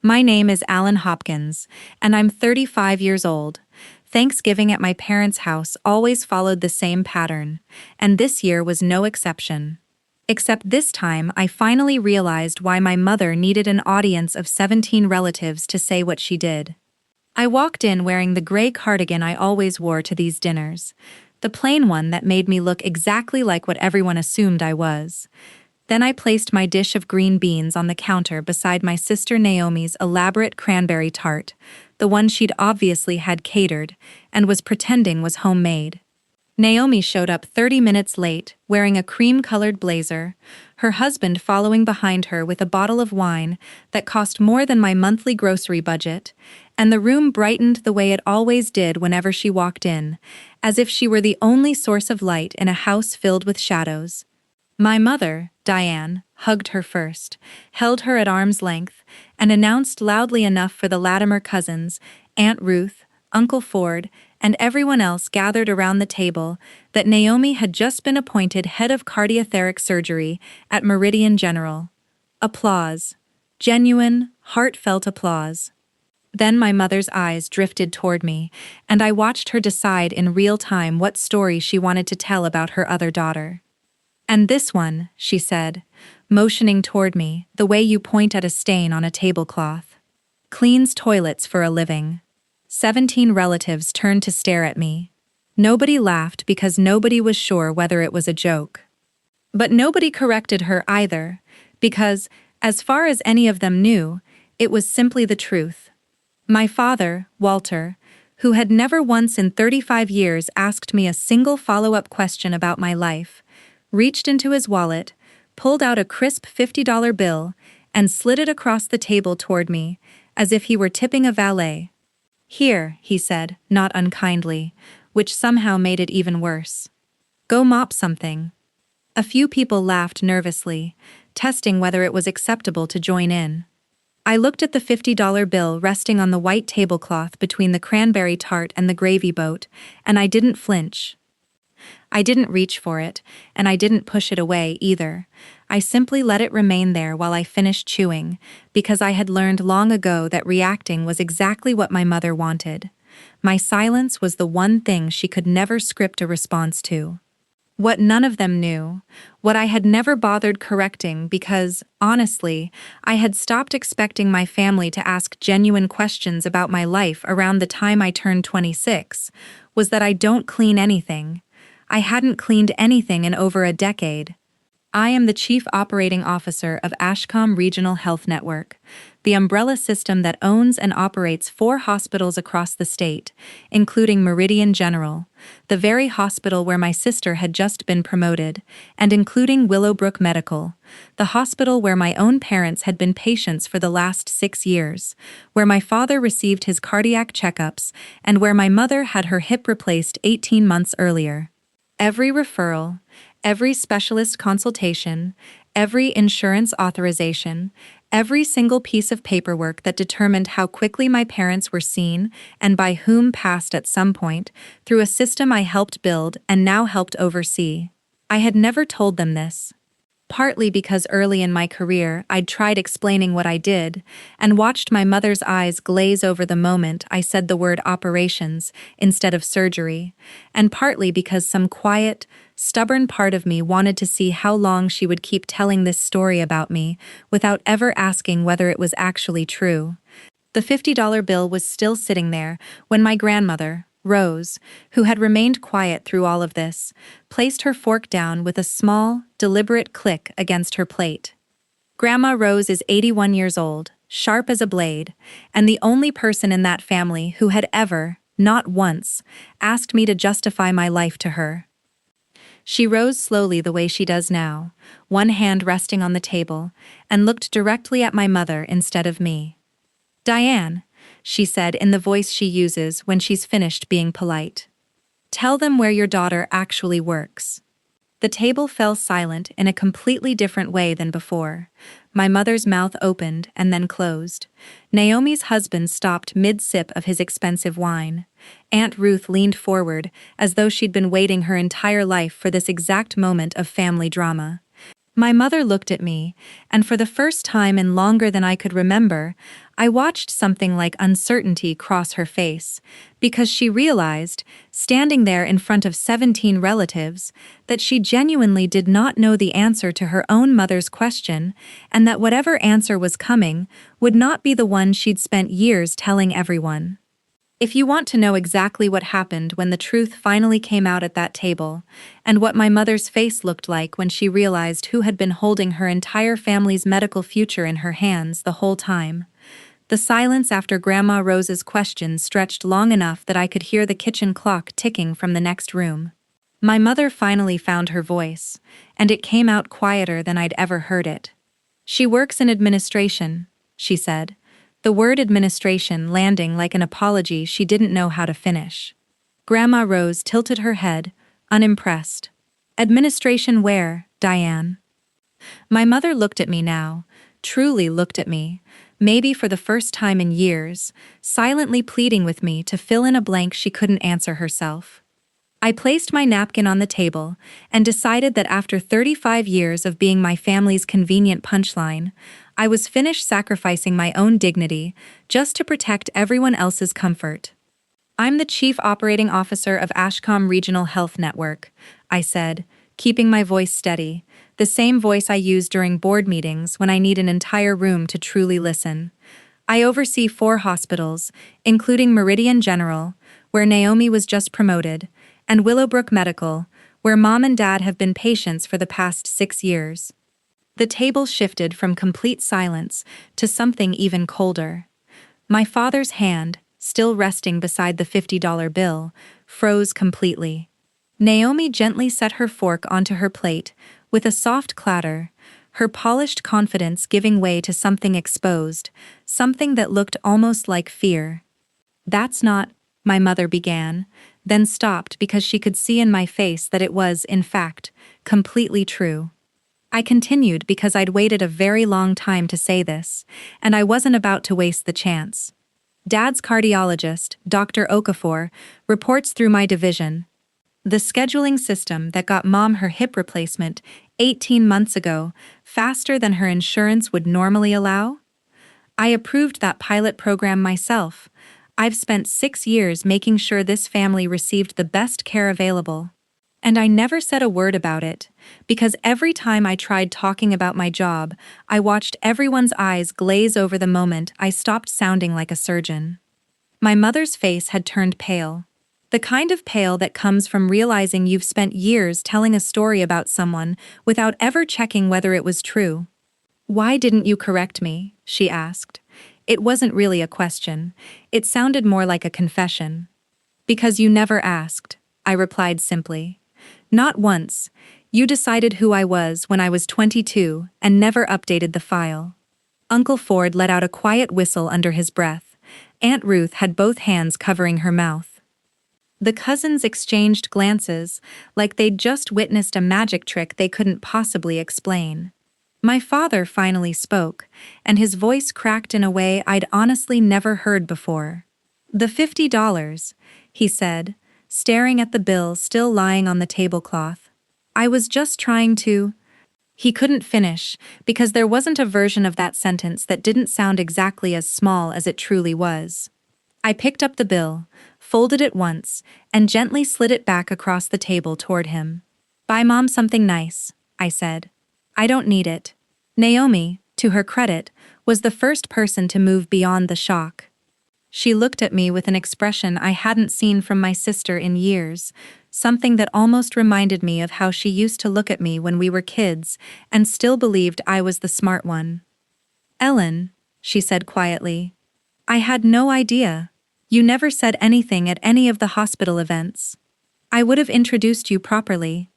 My name is Alan Hopkins, and I'm 35 years old. Thanksgiving at my parents' house always followed the same pattern, and this year was no exception. Except this time, I finally realized why my mother needed an audience of 17 relatives to say what she did. I walked in wearing the gray cardigan I always wore to these dinners, the plain one that made me look exactly like what everyone assumed I was. Then I placed my dish of green beans on the counter beside my sister Naomi's elaborate cranberry tart, the one she'd obviously had catered and was pretending was homemade. Naomi showed up 30 minutes late, wearing a cream-colored blazer, her husband following behind her with a bottle of wine that cost more than my monthly grocery budget, and the room brightened the way it always did whenever she walked in, as if she were the only source of light in a house filled with shadows. My mother, Diane, hugged her first, held her at arm's length, and announced loudly enough for the Latimer cousins, Aunt Ruth, Uncle Ford, and everyone else gathered around the table that Naomi had just been appointed head of cardiothoracic surgery at Meridian General. Applause. Genuine, heartfelt applause. Then my mother's eyes drifted toward me, and I watched her decide in real time what story she wanted to tell about her other daughter. "And this one," she said, motioning toward me, the way you point at a stain on a tablecloth. "Cleans toilets for a living." 17 relatives turned to stare at me. Nobody laughed because nobody was sure whether it was a joke. But nobody corrected her either, because, as far as any of them knew, it was simply the truth. My father, Walter, who had never once in 35 years asked me a single follow-up question about my life, reached into his wallet, pulled out a crisp $50 bill, and slid it across the table toward me, as if he were tipping a valet. "Here," he said, not unkindly, which somehow made it even worse. "Go mop something." A few people laughed nervously, testing whether it was acceptable to join in. I looked at the $50 bill resting on the white tablecloth between the cranberry tart and the gravy boat, and I didn't flinch. I didn't reach for it, and I didn't push it away either. I simply let it remain there while I finished chewing, because I had learned long ago that reacting was exactly what my mother wanted. My silence was the one thing she could never script a response to. What none of them knew, what I had never bothered correcting because, honestly, I had stopped expecting my family to ask genuine questions about my life around the time I turned 26, was that I don't clean anything. I hadn't cleaned anything in over a decade. I am the Chief Operating Officer of Ashcombe Regional Health Network, the umbrella system that owns and operates 4 hospitals across the state, including Meridian General, the very hospital where my sister had just been promoted, and including Willowbrook Medical, the hospital where my own parents had been patients for the last 6 years, where my father received his cardiac checkups, and where my mother had her hip replaced 18 months earlier. Every referral, every specialist consultation, every insurance authorization, every single piece of paperwork that determined how quickly my parents were seen and by whom passed at some point through a system I helped build and now helped oversee. I had never told them this. Partly because early in my career I'd tried explaining what I did and watched my mother's eyes glaze over the moment I said the word operations instead of surgery, and partly because some quiet, stubborn part of me wanted to see how long she would keep telling this story about me without ever asking whether it was actually true. The $50 bill was still sitting there when my grandmother, Rose, who had remained quiet through all of this, placed her fork down with a small, deliberate click against her plate. Grandma Rose is 81 years old, sharp as a blade, and the only person in that family who had ever, not once, asked me to justify my life to her. She rose slowly the way she does now, one hand resting on the table, and looked directly at my mother instead of me. "Diane," she said in the voice she uses when she's finished being polite. "Tell them where your daughter actually works." The table fell silent in a completely different way than before. My mother's mouth opened and then closed. Naomi's husband stopped mid-sip of his expensive wine. Aunt Ruth leaned forward, as though she'd been waiting her entire life for this exact moment of family drama. My mother looked at me, and for the first time in longer than I could remember, I watched something like uncertainty cross her face, because she realized, standing there in front of 17 relatives, that she genuinely did not know the answer to her own mother's question, and that whatever answer was coming would not be the one she'd spent years telling everyone. If you want to know exactly what happened when the truth finally came out at that table, and what my mother's face looked like when she realized who had been holding her entire family's medical future in her hands the whole time, the silence after Grandma Rose's question stretched long enough that I could hear the kitchen clock ticking from the next room. My mother finally found her voice, and it came out quieter than I'd ever heard it. "She works in administration," she said, the word administration landing like an apology she didn't know how to finish. Grandma Rose tilted her head, unimpressed. "Administration where, Diane?" My mother looked at me now, truly looked at me, maybe for the first time in years, silently pleading with me to fill in a blank she couldn't answer herself. I placed my napkin on the table and decided that after 35 years of being my family's convenient punchline, I was finished sacrificing my own dignity just to protect everyone else's comfort. "I'm the Chief Operating Officer of Ashcombe Regional Health Network," I said, keeping my voice steady, the same voice I use during board meetings when I need an entire room to truly listen. "I oversee 4 hospitals, including Meridian General, where Naomi was just promoted, and Willowbrook Medical, where Mom and Dad have been patients for the past 6 years. The table shifted from complete silence to something even colder. My father's hand, still resting beside the $50 bill, froze completely. Naomi gently set her fork onto her plate, with a soft clatter, her polished confidence giving way to something exposed, something that looked almost like fear. "That's not," my mother began, then stopped because she could see in my face that it was, in fact, completely true. I continued because I'd waited a very long time to say this, and I wasn't about to waste the chance. "Dad's cardiologist, Dr. Okafor, reports through my division. The scheduling system that got Mom her hip replacement 18 months ago, faster than her insurance would normally allow? I approved that pilot program myself. I've spent 6 years making sure this family received the best care available. And I never said a word about it, because every time I tried talking about my job, I watched everyone's eyes glaze over the moment I stopped sounding like a surgeon." My mother's face had turned pale. The kind of pale that comes from realizing you've spent years telling a story about someone without ever checking whether it was true. "Why didn't you correct me?" she asked. It wasn't really a question. It sounded more like a confession. "Because you never asked," I replied simply. "Not once. You decided who I was when I was 22 and never updated the file." Uncle Ford let out a quiet whistle under his breath. Aunt Ruth had both hands covering her mouth. The cousins exchanged glances, like they'd just witnessed a magic trick they couldn't possibly explain. My father finally spoke, and his voice cracked in a way I'd honestly never heard before. "The $50, he said, staring at the bill still lying on the tablecloth. "I was just trying to—" He couldn't finish, because there wasn't a version of that sentence that didn't sound exactly as small as it truly was. I picked up the bill, folded it once, and gently slid it back across the table toward him. "Buy Mom something nice," I said. "I don't need it." Naomi, to her credit, was the first person to move beyond the shock. She looked at me with an expression I hadn't seen from my sister in years, something that almost reminded me of how she used to look at me when we were kids and still believed I was the smart one. "Ellen," she said quietly, "I had no idea. You never said anything at any of the hospital events. I would have introduced you properly."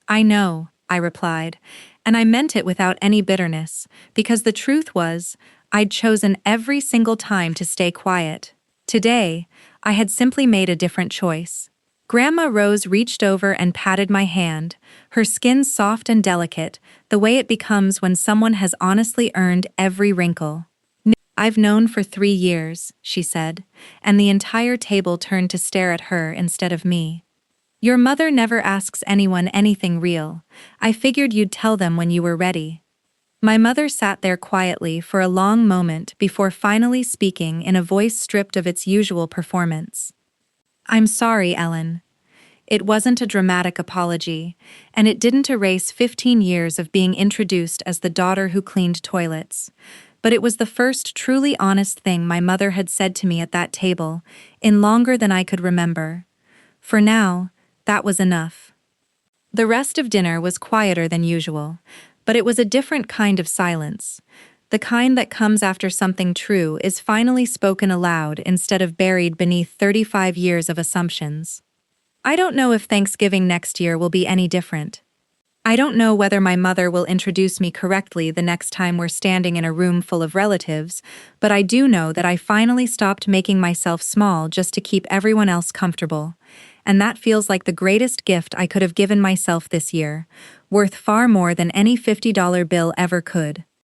"I know," I replied, and I meant it without any bitterness, because the truth was, I'd chosen every single time to stay quiet. Today, I had simply made a different choice. Grandma Rose reached over and patted my hand, her skin soft and delicate, the way it becomes when someone has honestly earned every wrinkle. "I've known for 3 years," she said, and the entire table turned to stare at her instead of me. Your mother never asks anyone anything real. I figured you'd tell them when you were ready. My mother sat there quietly for a long moment before finally speaking in a voice stripped of its usual performance. I'm sorry, Ellen. It wasn't a dramatic apology, and it didn't erase 15 years of being introduced as the daughter who cleaned toilets. But it was the first truly honest thing my mother had said to me at that table, in longer than I could remember. For now, that was enough. The rest of dinner was quieter than usual, but it was a different kind of silence. The kind that comes after something true is finally spoken aloud instead of buried beneath 35 years of assumptions. I don't know if Thanksgiving next year will be any different. I don't know whether my mother will introduce me correctly the next time we're standing in a room full of relatives, but I do know that I finally stopped making myself small just to keep everyone else comfortable. And that feels like the greatest gift I could have given myself this year, worth far more than any $50 bill ever could.